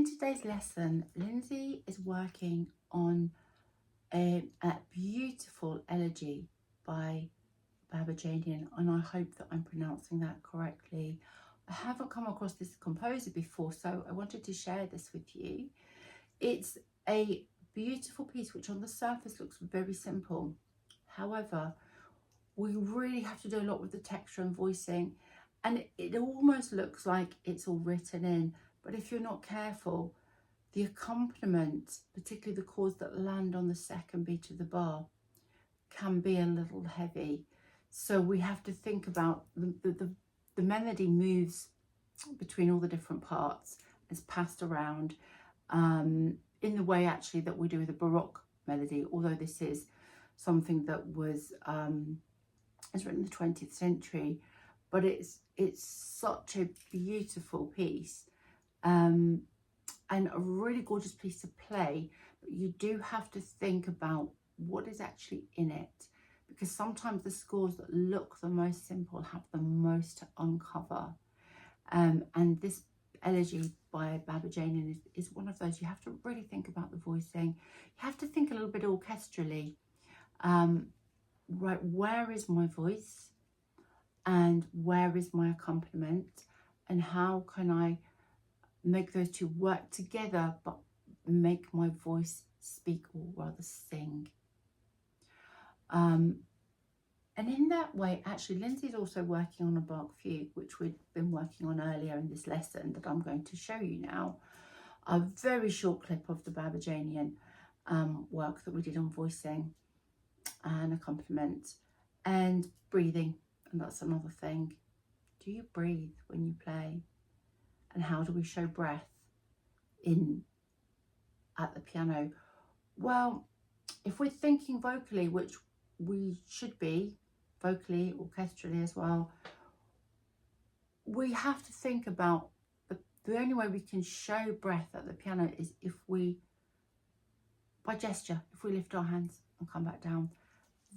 in today's lesson, Lindsay is working on a beautiful Élégie by Babadjanian, and I hope that I'm pronouncing that correctly. I haven't come across this composer before, so I wanted to share this with you. It's a beautiful piece which on the surface looks very simple. However, we really have to do a lot with the texture and voicing, and it almost looks like it's all written in, but if you're not careful, the accompaniment, particularly the chords that land on the second beat of the bar, can be a little heavy. So we have to think about the melody moves between all the different parts, is passed around in the way actually that we do with a Baroque melody, although this is something that was written in the 20th century, but it's such a beautiful piece and a really gorgeous piece to play. But you do have to think about what is actually in it, because sometimes the scores that look the most simple have the most to uncover, and this Élégie by Babadjanian is one of those. You have to really think about the voicing. You have to think a little bit orchestrally. Right, where is my voice and where is my accompaniment, and how can I make those two work together but make my voice speak, or rather sing. And in that way, actually, Lindsay's also working on a Bach fugue, which we've been working on earlier in this lesson that I'm going to show you now. A very short clip of the Babadjanian work that we did on voicing and accompaniment and breathing. And that's another thing. Do you breathe when you play? And how do we show breath at the piano? Well, if we're thinking vocally, which we should be, vocally, orchestrally as well, we have to think about the only way we can show breath at the piano is if we, by gesture, if we lift our hands and come back down.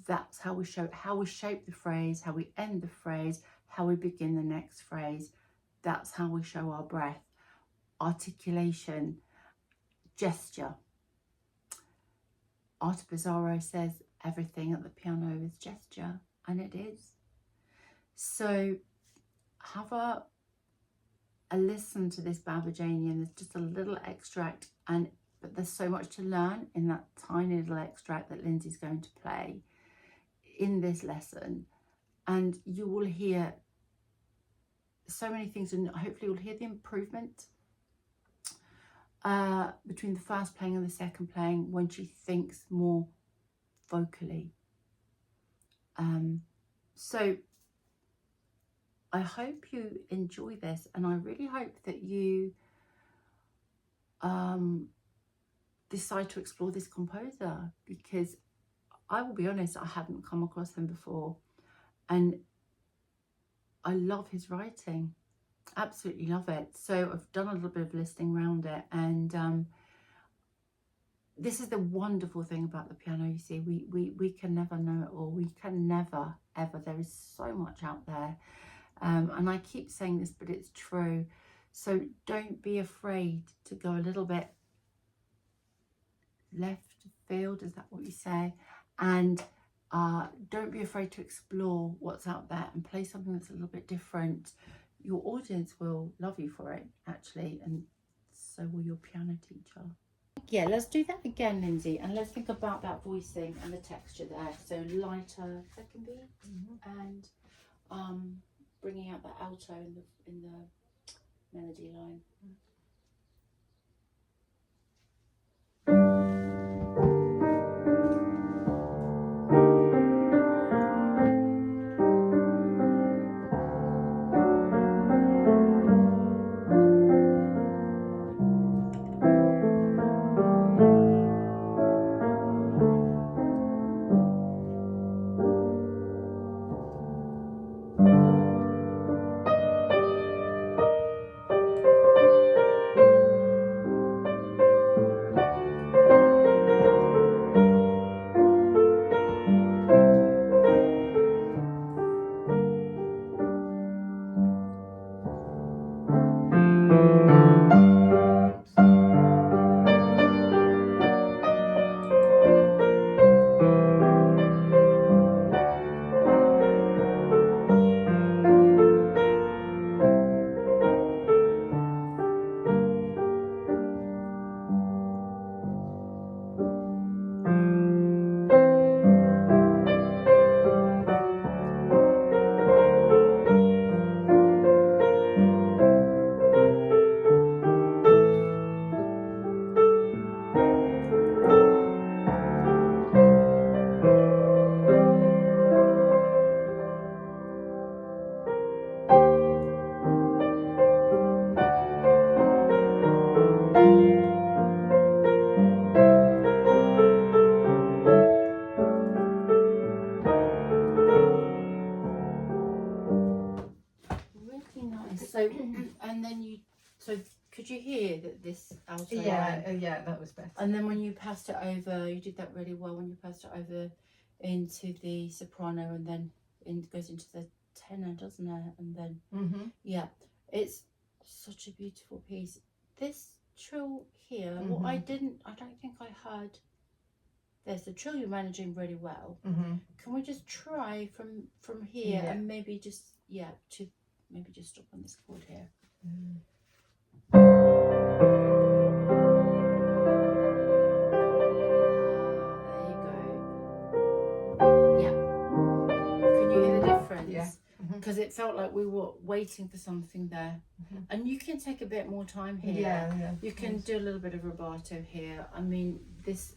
That's how we show it, how we shape the phrase, how we end the phrase, how we begin the next phrase. That's how we show our breath. Articulation, gesture. Arto Bizarro says everything at the piano is gesture, and it is. So have a listen to this Babadjanian. There's just a little extract, but there's so much to learn in that tiny little extract that Lindsay's going to play in this lesson, and you will hear so many things, and hopefully you'll hear the improvement between the first playing and the second playing when she thinks more vocally. So I hope you enjoy this, and I really hope that you decide to explore this composer, because I will be honest, I hadn't come across him before, and I love his writing, absolutely love it. So I've done a little bit of listening around it, and this is the wonderful thing about the piano. You see, we can never know it all. We can never, ever. There is so much out there, and I keep saying this, but it's true. So don't be afraid to go a little bit left field, is that what you say? And don't be afraid to explore what's out there and play something that's a little bit different. Your audience will love you for it, actually, and so will your piano teacher. Yeah, let's do that again, Lindsay, and let's think about that voicing and the texture there. So lighter second beat, and bringing out the alto in the melody line. outer line. Yeah, that was better. And then when you passed it over, you did that really well when you passed it over into the soprano, and then it goes into the tenor, doesn't it? And then yeah, it's such a beautiful piece. This trill here, what I don't think I heard. There's the trill you're managing really well. Can we just try from here and maybe just maybe just stop on this chord here. There you go. Yeah. Can you hear the difference? Yeah. Because it felt like we were waiting for something there. And you can take a bit more time here. Yeah. You can do a little bit of rubato here. I mean, this,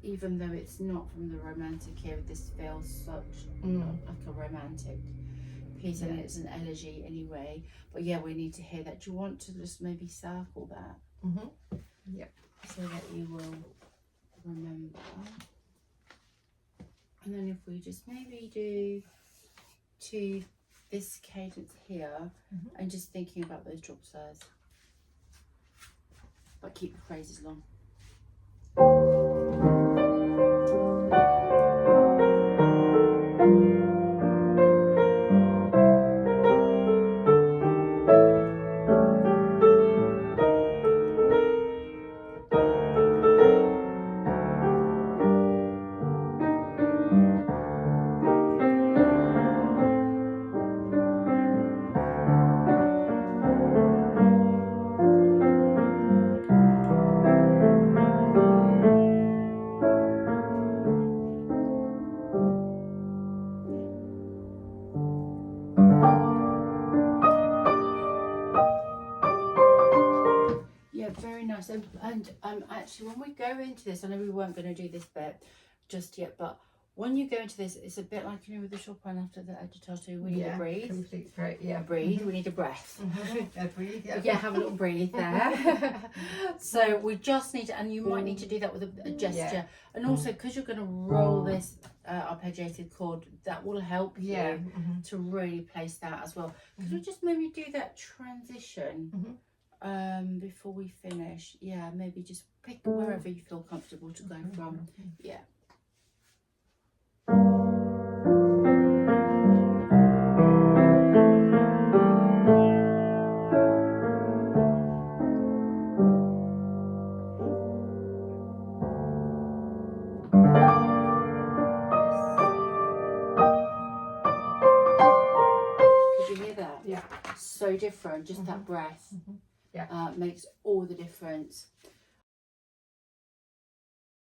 even though it's not from the romantic here, this feels such like a romantic piece, and it's an elegy anyway. But yeah, we need to hear that. Do you want to just maybe circle that? Yeah. So that you will remember. And then if we just maybe do to this cadence here, and just thinking about those drop thirds, but keep the phrases long. Very nice. And actually, when we go into this, I know we weren't going to do this bit just yet, but when you go into this, it's a bit like, you know, with the Chopin after the agitato, we need to breathe. Complete throat, breathe. We need a breath. Breathe, have a little breathe there. So we just need to, and you might need to do that with a gesture. And also, because you're going to roll this arpeggiated chord, that will help you to really place that as well. Could we just maybe do that transition? Before we finish, maybe just pick wherever you feel comfortable to go from. Could you hear that? Yeah. So different, just that breath. Makes all the difference.